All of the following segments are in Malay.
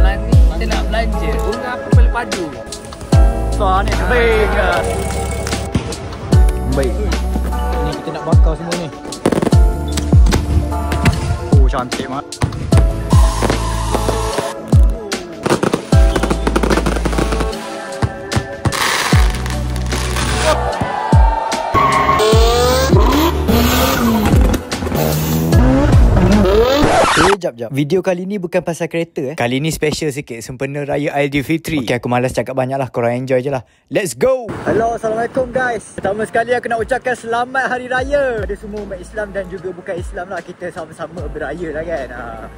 Malam ni kita nak belanja bunga apa paling padu. Besar ni, baik ke? Baik. Ni kita nak bakar semua ni. Oh, cantik mak. Jap. Video kali ni bukan pasal kereta Kali ni special sikit, sempena Raya Aidilfitri. Okay, aku malas cakap banyak lah, korang enjoy je lah. Let's go! Hello, Assalamualaikum guys. Pertama sekali aku nak ucapkan selamat Hari Raya pada semua umat Islam dan juga bukan Islam lah. Kita sama-sama beraya lah kan.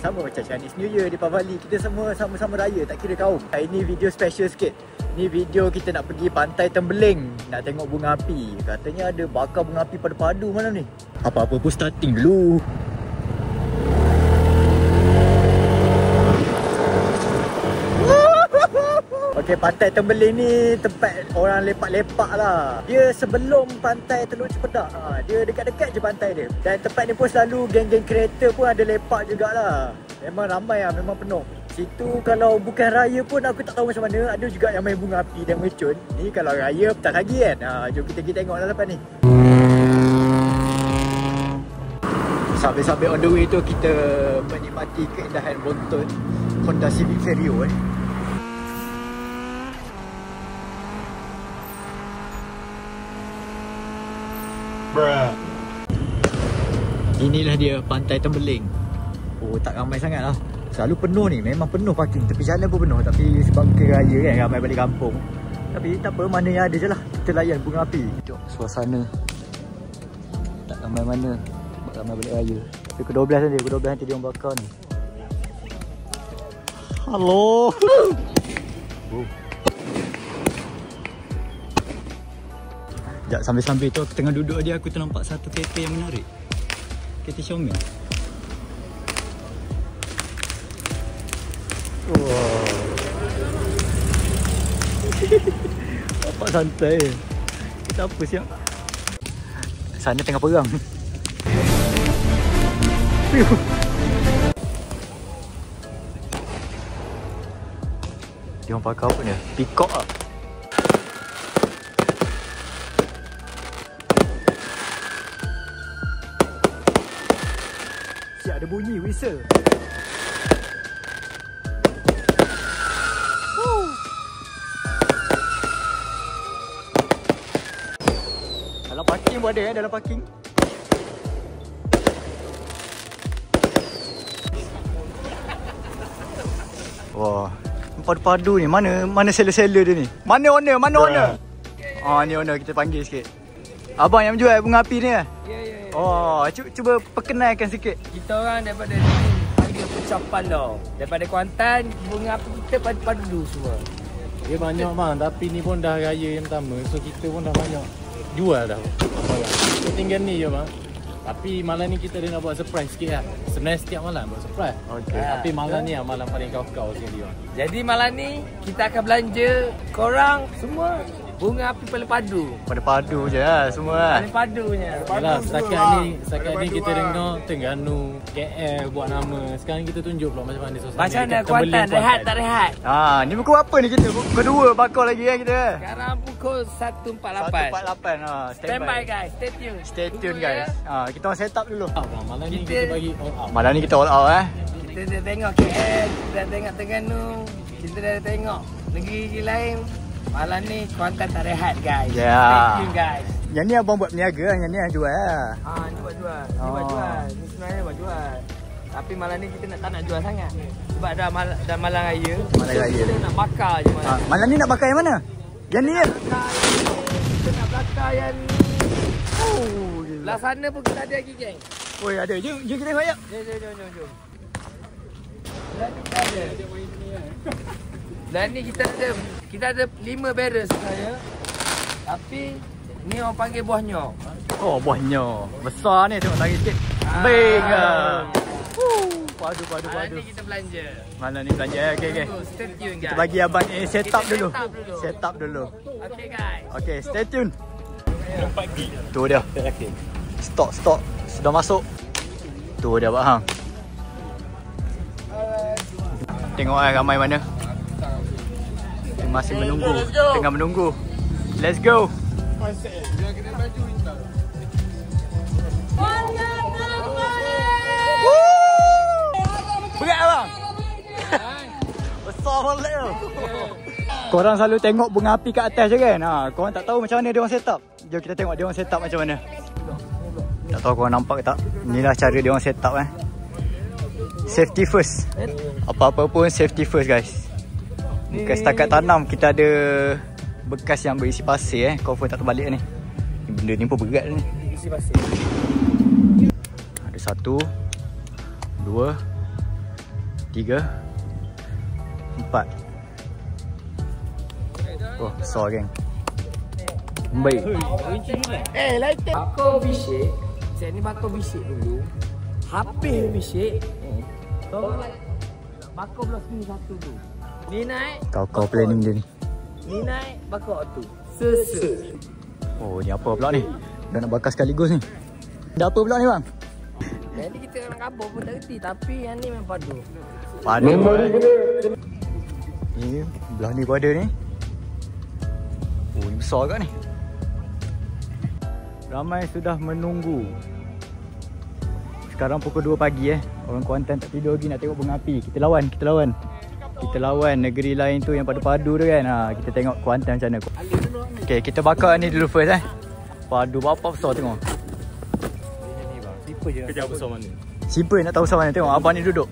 Sama macam Chinese New Year, Deepavali. Kita semua sama-sama raya, tak kira kaum. Ini video special sikit. Ni video kita nak pergi Pantai Tembeling, nak tengok bunga api. Katanya ada bakar bunga api padu-padu malam ni. Apa-apa pun starting dulu. Okay, Pantai Tembeling ni tempat orang lepak-lepak lah. Dia sebelum Pantai Teluk Cempedak. Dia dekat-dekat je pantai dia. Dan tempat ni pun selalu geng-geng kereta pun ada lepak jugalah. Memang ramai lah, memang penuh. Situ kalau bukan raya pun aku tak tahu macam mana. Ada juga yang main bunga api dan mercun. Ni kalau raya tak lagi kan. Jom kita pergi tengok lah lepas ni. Sambil-sambil on the way tu kita menikmati keindahan bontot Honda Civic Vario Bruh. Inilah dia Pantai Tembeling. Oh, tak ramai sangat lah. Selalu penuh ni, memang penuh parking. Tepi jalan pun penuh. Tapi sebab mungkin raya kan, ramai balik kampung. Tapi tak apa, mana yang ada je lah. Kita layan bunga api. Tengok suasana. Tak ramai mana. Ramai balik raya. Tapi ke-12 nanti, ke-12 nanti dia orang bakar ni. Halo. Sekejap, sambil-sambil tu aku tengah duduk dia, aku ternampak satu kereta yang menarik. Kereta Xiaomi. Wow. Bapak santai. Kita apa siap? Sana tengah perang. Dia orang pakai apa ni? Peacock lah. Siap ada bunyi whistle. Dalam parking pun ada dalam parking. Wah, padu-padu ni. Mana seller-seller dia ni? Mana owner? Ni owner, kita panggil sikit. Abang yang jual bunga api ni lah? Ya. Oh, cuba perkenalkan sikit. Kita orang daripada harga pecapan tau. Daripada Kuantan, bunga api kita padu-padu semua. Dia banyak bang, tapi ni pun dah raya yang pertama. So kita pun dah banyak jual dah. So tinggal ni je bang. Tapi malam ni kita nak buat surprise sikit lah. Sebenarnya setiap malam buat surprise. Okay. Tapi malam ni lah malam paling kau-kau sekali bang. Jadi malam ni kita akan belanja korang semua bunga api paling padu. Padu je lah semua lah. Paling padunya. Yalah, setakat ni kita dengar Terengganu, KL buat nama. Sekarang kita tunjuk pula macam mana suasana. Macam mana Kuantan, rehat tak rehat? Ni pukul apa ni kita? Pukul 2 bakar lagi kan kita? Sekarang pukul 1.48. 1.48. Stand by guys, stay tune guys. Kita orang set up dulu. Malam ni kita bagi all out. Malam ni kita all out Kita dah tengok KL, kita dah tengok Terengganu, kita dah tengok negeri lain. Malam ni Kuantan tak rehat guys. Stay tune guys. Yang ni abang buat peniaga, yang ni yang jual lah. Ni buat jual. Ni sebenarnya buat jual. Tapi malam ni kita tak nak jual sangat. Sebab dah malam raya. Kita nak bakar je malam. Malam ni nak bakar yang mana? Yang ni. Kita nak bakar yang ni. Belah sana pun kita ada lagi geng. Oi, ada. Jom kita tengok jap. Jom. Belah ni kita ada. Dan ni kita ada 5 barrel sebenarnya. Tapi ni orang panggil buah nyok. Oh, buah nyok. Besar ni, tengok lagi sikit. Big. Padu. Malam ni kita belanja. Malam ni belanja. Okay. Stay tune guys. Kita bagi abang ni set up dulu. Okay guys. Okay, stay tune. Tu dia. Stok sudah masuk. Tu dia bang. Tengok ramai mana. Masih menunggu. Tengah menunggu. Let's go. Berat abang. Besar balik tu. Korang selalu tengok bunga api kat atas je kan? Korang tak tahu macam mana dia orang set up. Jom kita tengok dia orang set up macam mana. Tak tahu korang nampak ke tak? Inilah cara dia orang set up Safety first. Apa-apa pun safety first guys. Bukan setakat tanam, kita ada bekas yang berisi pasir confirm tak terbalik ni. Benda ni pun berat ni. Isi pasir. Ada 1 2 3 4. Oh, besar geng. Baik. Lighter. Bakar bisik. Saya ni bakar bisik dulu. Habis bisik. Bakar belah sini satu tu. Ni naik. Kau planning dia ni. Ni naik bakar tu. Sese. Oh, ni apa pula ni? Dah nak bakar sekaligus ni. Dah apa pula ni bang? Jadi kita nak kabur pun tak reti. Tapi yang ni memang padu. Padu. Ni belah ni pun ada ni. Oh, ni besar kat ni. Ramai sudah menunggu. Sekarang pukul 2 pagi Orang Kuantan tak tidur lagi nak tengok bunga api. Kita lawan. Kita lawan negeri lain tu yang padu-padu tu kan. Kita tengok Kuantan macam mana. Okay, kita bakar ni dulu first Padu berapa besar tengok. Kejap besar mana? Simple nak tahu besar mana. Tengok abang ni duduk.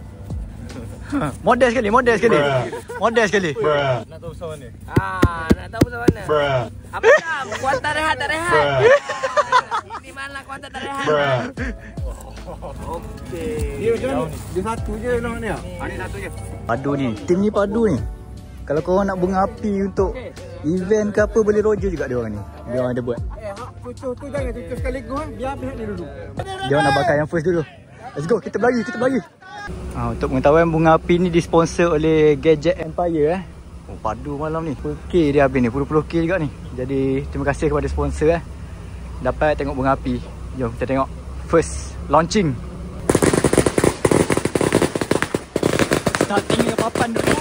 Model sekali. Nak tahu besar mana? Nak tahu macam mana? Apa jam? Kuantan rehat tak rehat? Ini malah Kuantan tak rehat. Okey. Dia macam mana? Dia satu je nak ni. Ni satu je. Padu ni. Tim ni padu ni. Kalau korang nak bunga api untuk event ke apa, boleh roger juga dia orang ni. Dia orang ada buat. Tu jangan tutup sekaligus biar habis ni dulu. Dia orang nak bakar yang first dulu. Let's go, kita berlari. Untuk pengetahuan, bunga api ni disponsor oleh Gadget Empire Oh, padu malam ni. 10k dia habis ni, 10k juga ni. Jadi terima kasih kepada sponsor dapat tengok bunga api. Jom kita tengok first launching. Starting dengan papan dulu.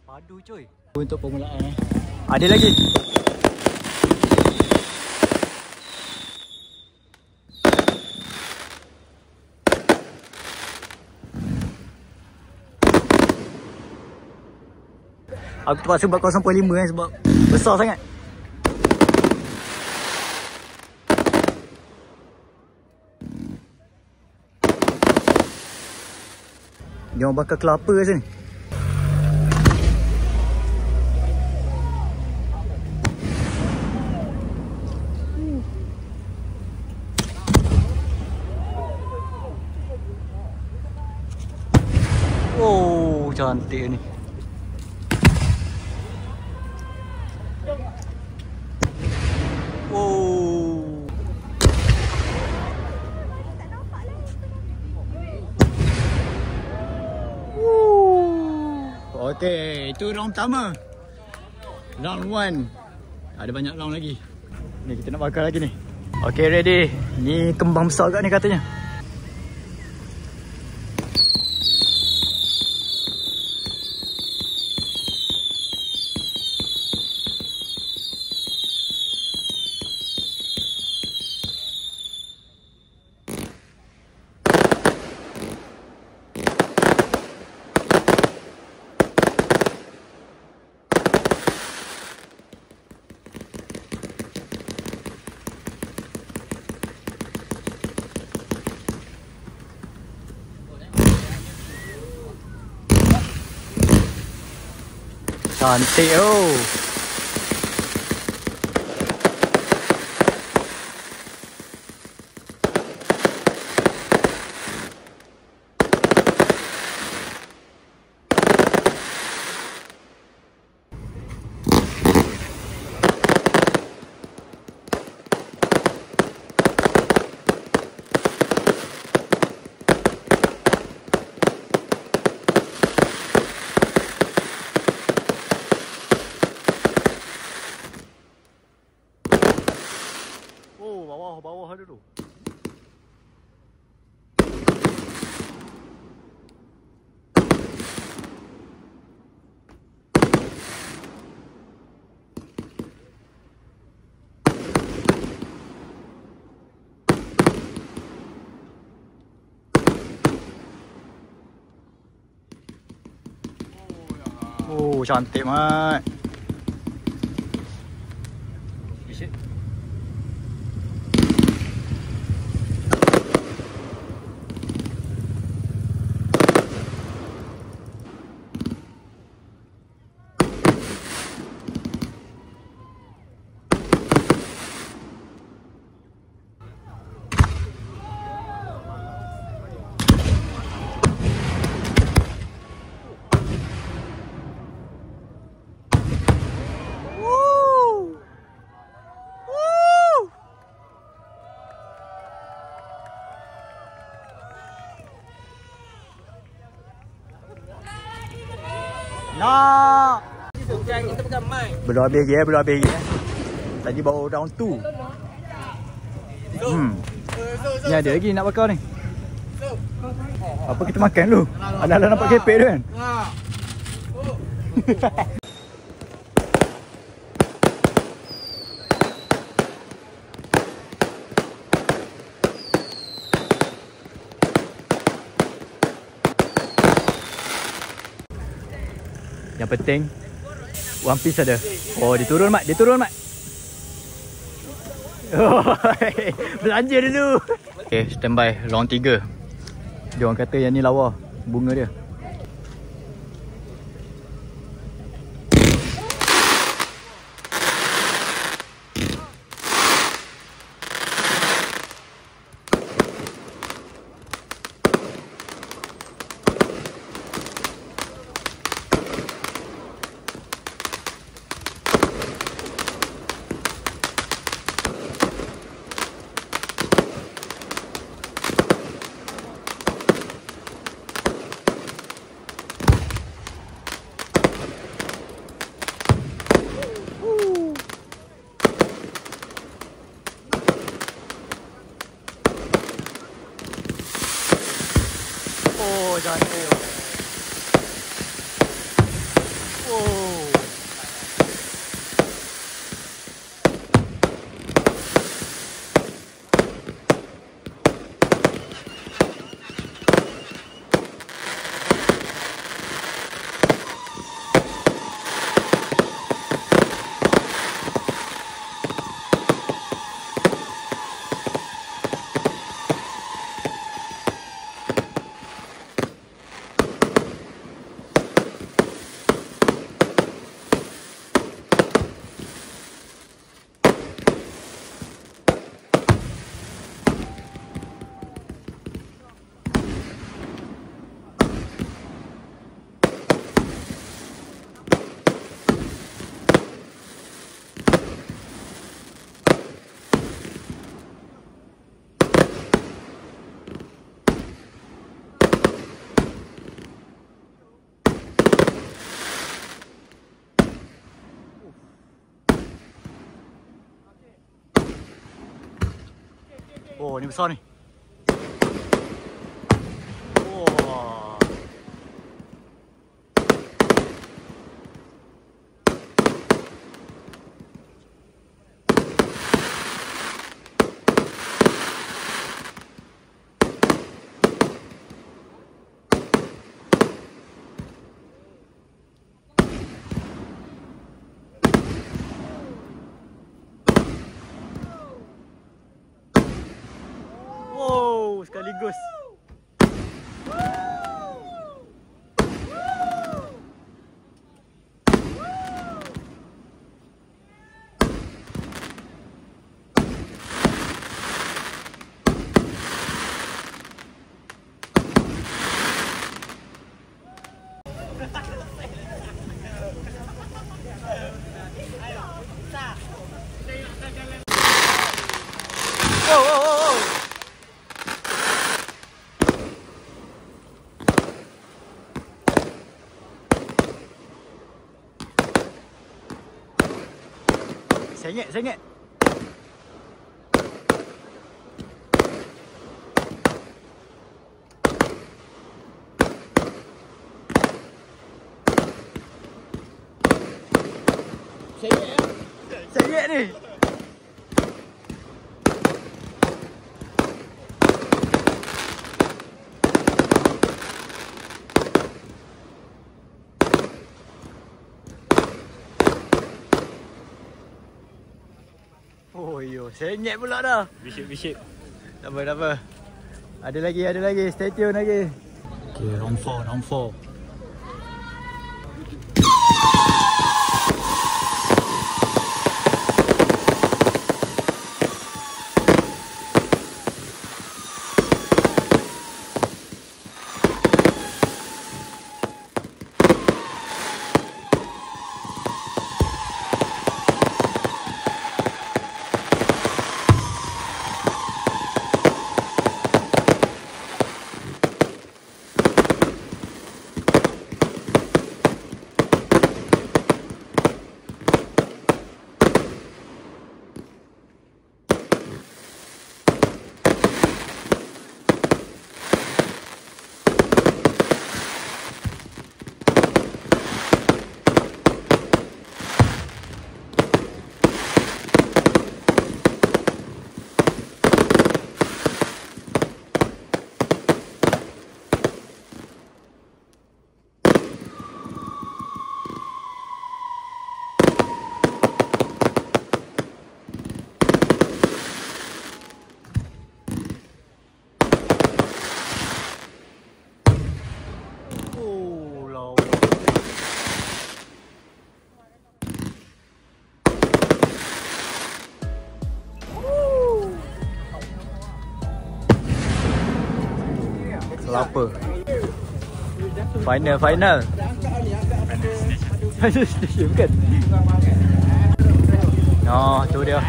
Padu coy. Untuk permulaan ada lagi. Aku terpaksa buat 0.5 sebab besar sangat. Dia orang bakar kelapa kat sini. Oh, cantik ni. Oh. Okey, itu round pertama. Round 1. Ada banyak round lagi. Ni kita nak bakar lagi ni. Okey, ready. Ni kembang besar kat ni katanya. Cantik oh. Oh, cantik mat. Nak. Kita pegang mic. Belum habis lagi belum habis lagi. Tadi baru round 2. Ni ada lagi nak bakar ni. Apa kita makan dulu? Alah nampak kepek tu kan? Yang penting One Piece ada. Oh, dia turun mat, Oh, belanja dulu. Okay, standby round 3. Dia orang kata yang ni lawa bunga dia. Oh, cantik. Oh. Oh, ni besar ni. Oh. Wow, sekaligus. Sengit. Sengit ni. Senyap pula dah. Bishop. Tak apa. Ada lagi. Stay tune lagi. Okay, round 4. Apa? Final. Final station kan? No, tu dia.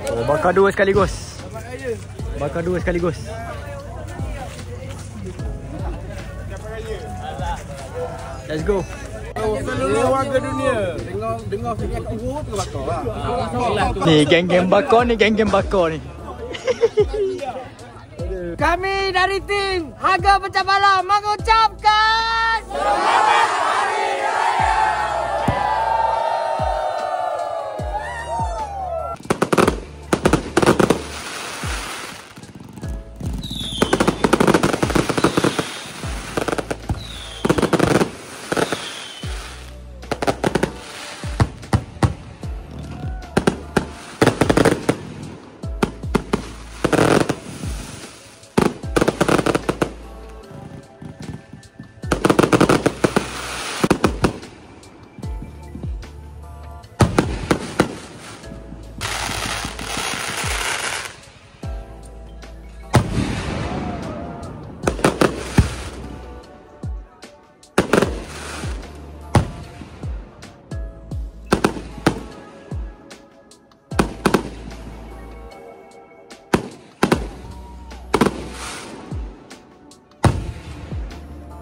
Oh, bakar dua sekaligus. Let's go. Warga dunia. Dengar fikir aku tu bakar lah. Ni geng-geng bakar ni. Kami dari tim Harga Pecah Pala mengucapkan Selamat Hari Raya.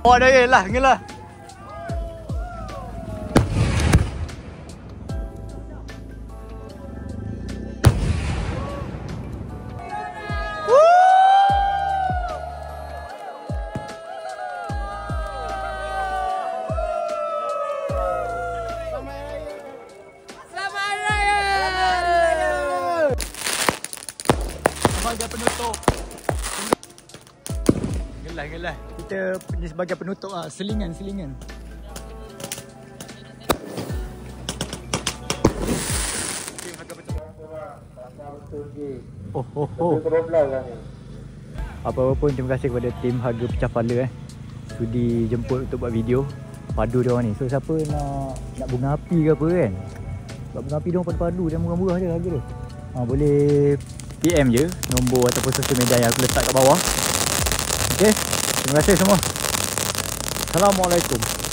Oh, dah lah, ngelah. Sebagai penutup. Gelas. Kita ni sebagai penutup ah, selingan. Oh. Apa-apa pun terima kasih kepada tim Harga Pecah Pala sudi jemput untuk buat video padu dia orang ni. So siapa nak bunga api ke apa kan? Sebab bunga api dia orang padu-padu, dia murah-murah je harga dia. Boleh PM je nombor ataupun sosial media yang aku letak kat bawah. Okey. Terima kasih semua. Assalamualaikum.